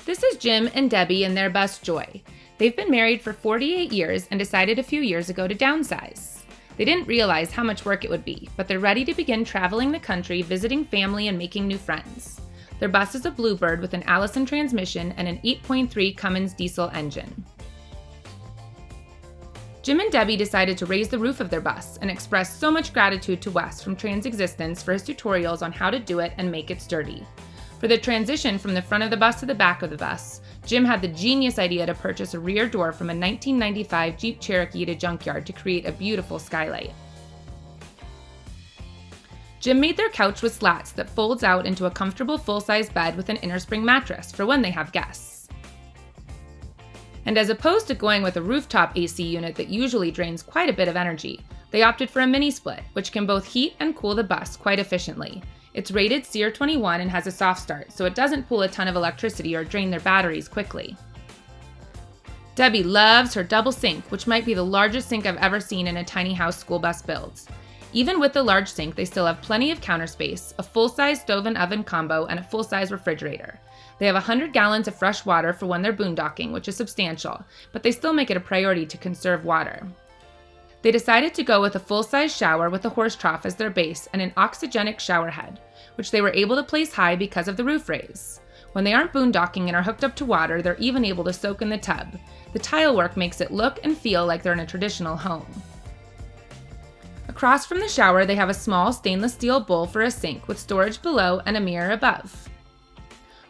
This is Jim and Debbie and their bus, Joy. They've been married for 48 years and decided a few years ago to downsize. They didn't realize how much work it would be, but they're ready to begin traveling the country, visiting family, and making new friends. Their bus is a Bluebird with an Allison transmission and an 8.3 Cummins diesel engine. Jim and Debbie decided to raise the roof of their bus and expressed so much gratitude to Wes from Transexistence for his tutorials on how to do it and make it sturdy. For the transition from the front of the bus to the back of the bus, Jim had the genius idea to purchase a rear door from a 1995 Jeep Cherokee at a junkyard to create a beautiful skylight. Jim made their couch with slats that folds out into a comfortable full-size bed with an innerspring mattress for when they have guests. And as opposed to going with a rooftop AC unit that usually drains quite a bit of energy, they opted for a mini split, which can both heat and cool the bus quite efficiently. It's rated CR21 and has a soft start, so it doesn't pull a ton of electricity or drain their batteries quickly. Debbie loves her double sink, which might be the largest sink I've ever seen in a tiny house school bus build. Even with the large sink, they still have plenty of counter space, a full-size stove and oven combo, and a full-size refrigerator. They have 100 gallons of fresh water for when they're boondocking, which is substantial, but they still make it a priority to conserve water. They decided to go with a full-size shower with a horse trough as their base and an oxygenic shower head, which they were able to place high because of the roof raise. When they aren't boondocking and are hooked up to water, they're even able to soak in the tub. The tile work makes it look and feel like they're in a traditional home. Across from the shower, they have a small stainless steel bowl for a sink with storage below and a mirror above.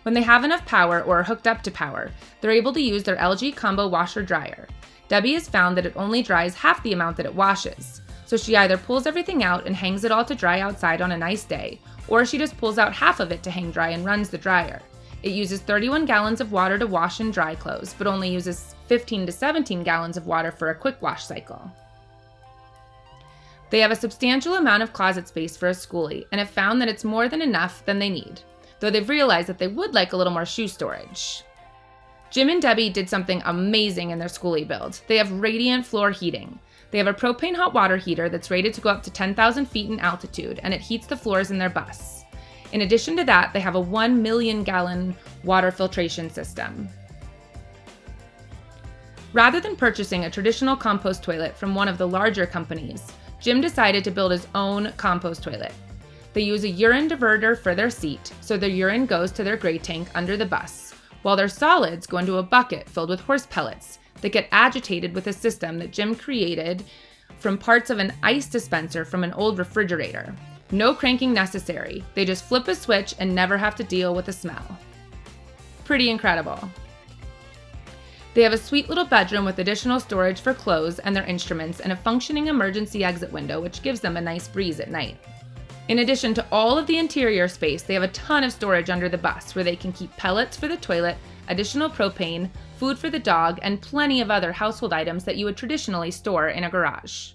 When they have enough power or are hooked up to power, they're able to use their LG Combo washer dryer. Debbie has found that it only dries half the amount that it washes, so she either pulls everything out and hangs it all to dry outside on a nice day, or she just pulls out half of it to hang dry and runs the dryer. It uses 31 gallons of water to wash and dry clothes, but only uses 15 to 17 gallons of water for a quick wash cycle. They have a substantial amount of closet space for a schoolie and have found that it's more than enough than they need, though they've realized that they would like a little more shoe storage. Jim and Debbie did something amazing in their schoolie build. They have radiant floor heating. They have a propane hot water heater that's rated to go up to 10,000 feet in altitude, and it heats the floors in their bus. In addition to that, they have a 1 million gallon water filtration system. Rather than purchasing a traditional compost toilet from one of the larger companies, Jim decided to build his own compost toilet. They use a urine diverter for their seat, so their urine goes to their gray tank under the bus, while their solids go into a bucket filled with horse pellets that get agitated with a system that Jim created from parts of an ice dispenser from an old refrigerator. No cranking necessary. They just flip a switch and never have to deal with the smell. Pretty incredible. They have a sweet little bedroom with additional storage for clothes and their instruments and a functioning emergency exit window, which gives them a nice breeze at night. In addition to all of the interior space, they have a ton of storage under the bus where they can keep pellets for the toilet, additional propane, food for the dog, and plenty of other household items that you would traditionally store in a garage.